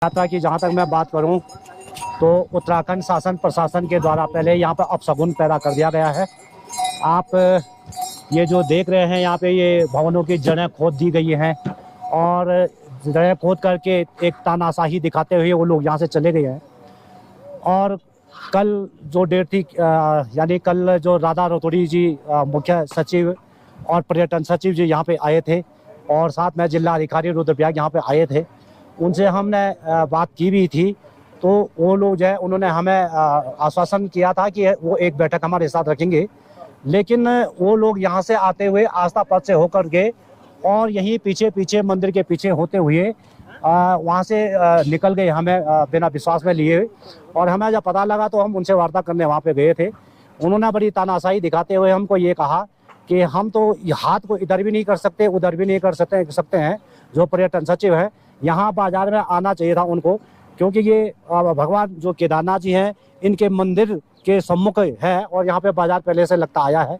यात्रा की जहाँ तक मैं बात करूँ तो उत्तराखंड शासन प्रशासन के द्वारा पहले यहाँ पर अपशगुन पैदा कर दिया गया है। आप ये जो देख रहे हैं यहाँ पे ये भवनों की जड़ें खोद दी गई हैं और जड़ें खोद करके एक तानाशाही दिखाते हुए वो लोग यहाँ से चले गए हैं। और कल जो डेट थी यानी कल जो राधा रतौड़ी जी मुख्य सचिव और पर्यटन सचिव जी यहाँ पे आए थे और साथ में जिला अधिकारी रुद्रप्रयाग यहाँ पे आए थे। उनसे हमने बात की भी थी, तो वो लोग जो है उन्होंने हमें आश्वासन किया था कि वो एक बैठक हमारे साथ रखेंगे, लेकिन वो लोग यहाँ से आते हुए आस्था पथ से होकर गए और यहीं पीछे पीछे मंदिर के पीछे होते हुए वहाँ से निकल गए, हमें बिना विश्वास में लिए। और हमें जब पता लगा तो हम उनसे वार्ता करने वहाँ पे गए थे। उन्होंने बड़ी तानाशाही दिखाते हुए हमको ये कहा कि हम तो हाथ को इधर भी नहीं कर सकते उधर भी नहीं कर सकते हैं। जो पर्यटन सचिव है यहाँ बाजार में आना चाहिए था उनको, क्योंकि ये भगवान जो केदारनाथ जी हैं इनके मंदिर के सम्मुख है और यहाँ पे बाजार पहले से लगता आया है।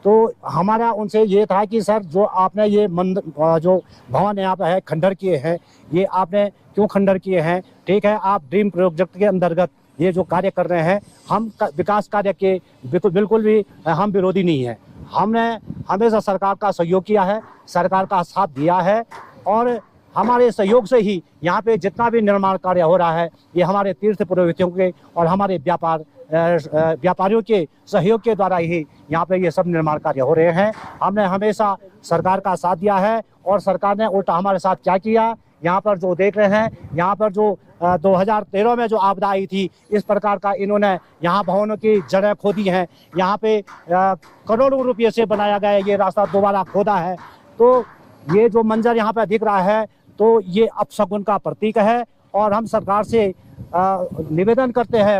तो हमारा उनसे ये था कि सर जो आपने ये मंदिर जो भवन यहाँ पे है खंडर किए हैं, ये आपने क्यों खंडर किए हैं? ठीक है, आप ड्रीम प्रोजेक्ट के अंतर्गत ये जो कार्य कर रहे हैं, हम विकास कार्य के बिल्कुल भी हम विरोधी नहीं हैं। हमने हमेशा सरकार का सहयोग किया है, सरकार का साथ दिया है और हमारे सहयोग से ही यहाँ पे जितना भी निर्माण कार्य हो रहा है ये हमारे तीर्थ पुरोहितों के और हमारे व्यापारियों के सहयोग के द्वारा ही यहाँ पे ये सब निर्माण कार्य हो रहे हैं। हमने हमेशा सरकार का साथ दिया है और सरकार ने उल्टा हमारे साथ क्या किया, यहाँ पर जो देख रहे हैं, यहाँ पर जो 2013 में जो आपदा आई थी, इस प्रकार का इन्होंने यहाँ भवनों की जड़ें खोदी हैं। यहाँ पे करोड़ों रुपये से बनाया गया ये रास्ता दोबारा खोदा है। तो ये जो मंजर यहाँ पे दिख रहा है तो ये अपशगुन का प्रतीक है और हम सरकार से निवेदन करते हैं,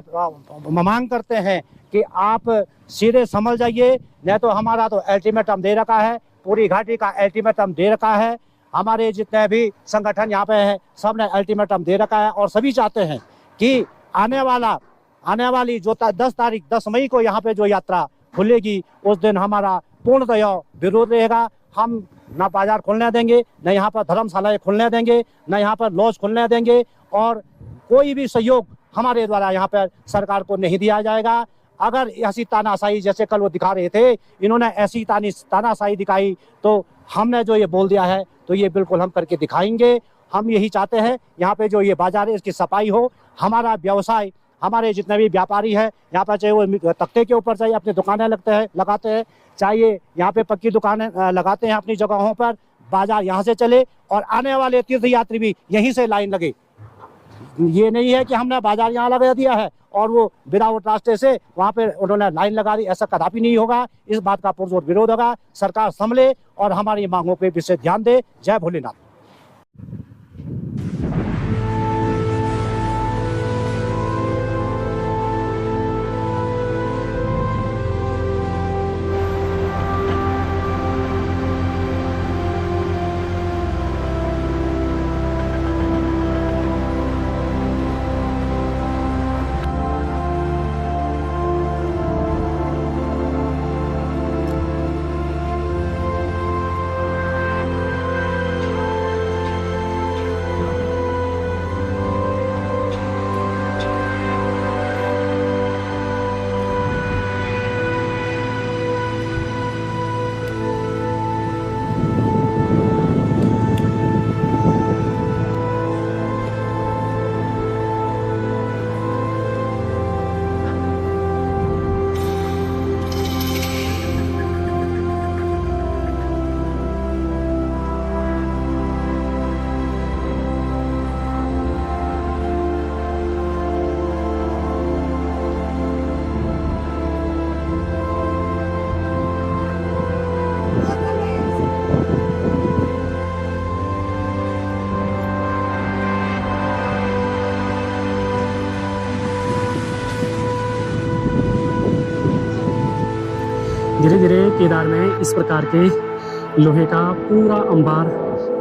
मांग करते हैं कि आप सीधे समझ जाइए, नहीं तो हमारा तो अल्टीमेटम दे रखा है, पूरी घाटी का अल्टीमेटम दे रखा है। हमारे जितने भी संगठन यहाँ पे हैं सब ने अल्टीमेटम दे रखा है और सभी चाहते हैं कि आने वाली जो 10 मई को यहाँ पे जो यात्रा खुलेगी उस दिन हमारा पूर्णतया विरोध रहेगा। हम ना बाजार खुलने देंगे, न यहाँ पर धर्मशालाएं खुलने देंगे, न यहाँ पर लॉज खुलने देंगे और कोई भी सहयोग हमारे द्वारा यहाँ पर सरकार को नहीं दिया जाएगा। अगर ऐसी तानाशाही जैसे कल वो दिखा रहे थे, इन्होंने ऐसी तानाशाही दिखाई तो हमने जो ये बोल दिया है तो ये बिल्कुल हम करके दिखाएंगे। हम यही चाहते हैं यहाँ पे जो ये बाजार है इसकी सफाई हो, हमारा व्यवसाय, हमारे जितने भी व्यापारी हैं यहाँ पर चाहे वो तख्ते के ऊपर चाहे अपनी दुकानें लगाते हैं, चाहे यहाँ पे पक्की दुकानें लगाते हैं अपनी जगहों पर, बाजार यहाँ से चले और आने वाले तीर्थयात्री भी यहीं से लाइन लगे। ये नहीं है कि हमने बाजार यहाँ लगा दिया है और वो विदाउट रास्ते से वहाँ पे उन्होंने लाइन लगा दी, ऐसा कदापि नहीं होगा। इस बात का पुरजोर विरोध होगा। सरकार संभले और हमारी मांगों पे विशेष ध्यान दे। जय भोलेनाथ। धीरे धीरे केदार में इस प्रकार के लोहे का पूरा अंबार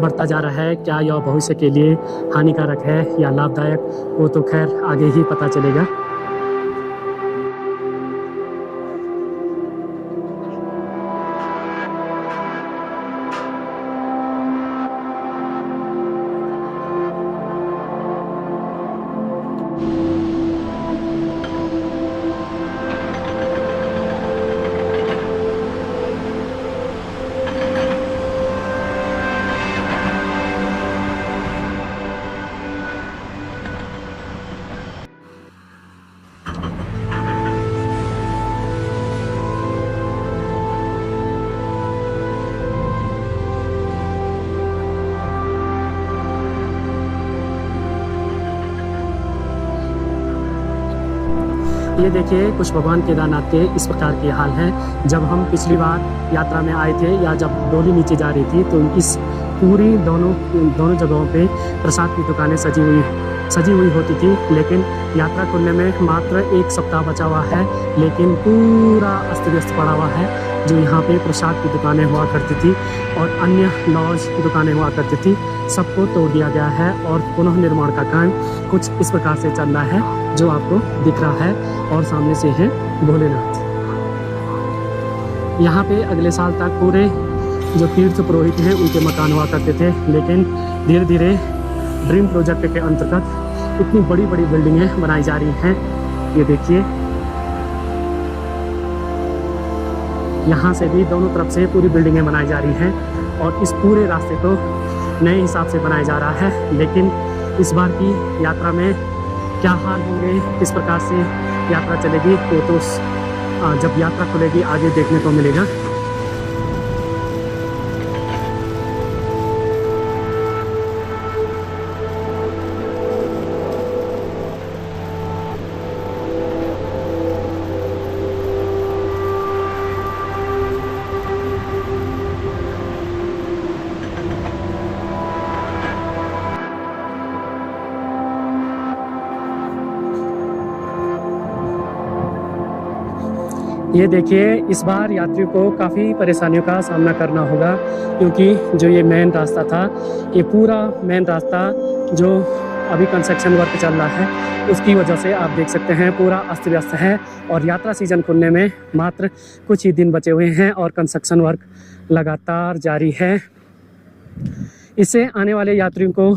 बढ़ता जा रहा है। क्या यह भविष्य के लिए हानिकारक है या लाभदायक, वो तो खैर आगे ही पता चलेगा। ये देखिए कुछ भगवान केदारनाथ के इस प्रकार के हाल हैं। जब हम पिछली बार यात्रा में आए थे या जब डोली नीचे जा रही थी तो इस पूरी दोनों जगहों पे प्रसाद की दुकानें सजी हुई होती थी, लेकिन यात्रा खुलने में मात्र 1 सप्ताह बचा हुआ है, लेकिन पूरा अस्त व्यस्त पड़ा हुआ है। जो यहाँ पे प्रसाद की दुकानें हुआ करती थी और अन्य लॉज दुकानें हुआ करती थी, सबको तोड़ दिया गया है और पुनः निर्माण का काम कुछ इस प्रकार से चल रहा है जो आपको दिख रहा है। और सामने से है भोलेनाथ। यहाँ पे अगले साल तक पूरे जो तीर्थ पुरोहित हैं उनके मकान हुआ करते थे, लेकिन धीरे धीरे ड्रीम प्रोजेक्ट के अंतर्गत इतनी बड़ी बड़ी बिल्डिंगें बनाई जा रही हैं। ये देखिए यहाँ से भी दोनों तरफ से पूरी बिल्डिंगें बनाई जा रही हैं और इस पूरे रास्ते को नए हिसाब से बनाया जा रहा है। लेकिन इस बार की यात्रा में क्या हाल होंगे, किस प्रकार से यात्रा चलेगी, वो तो जब यात्रा खुलेगी आगे देखने को मिलेगा। ये देखिए इस बार यात्रियों को काफ़ी परेशानियों का सामना करना होगा, क्योंकि जो ये मेन रास्ता था, ये पूरा मेन रास्ता जो अभी कंस्ट्रक्शन वर्क चल रहा है उसकी वजह से आप देख सकते हैं पूरा अस्त व्यस्त है। और यात्रा सीजन खुलने में मात्र कुछ ही दिन बचे हुए हैं और कंस्ट्रक्शन वर्क लगातार जारी है। इससे आने वाले यात्रियों को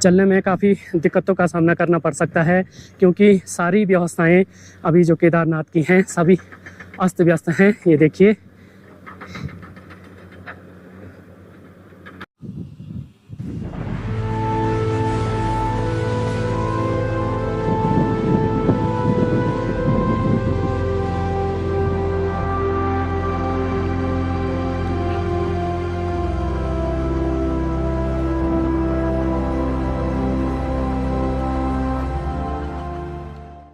चलने में काफ़ी दिक्कतों का सामना करना पड़ सकता है, क्योंकि सारी व्यवस्थाएं अभी जो केदारनाथ की हैं सभी अस्त व्यस्त हैं। ये देखिए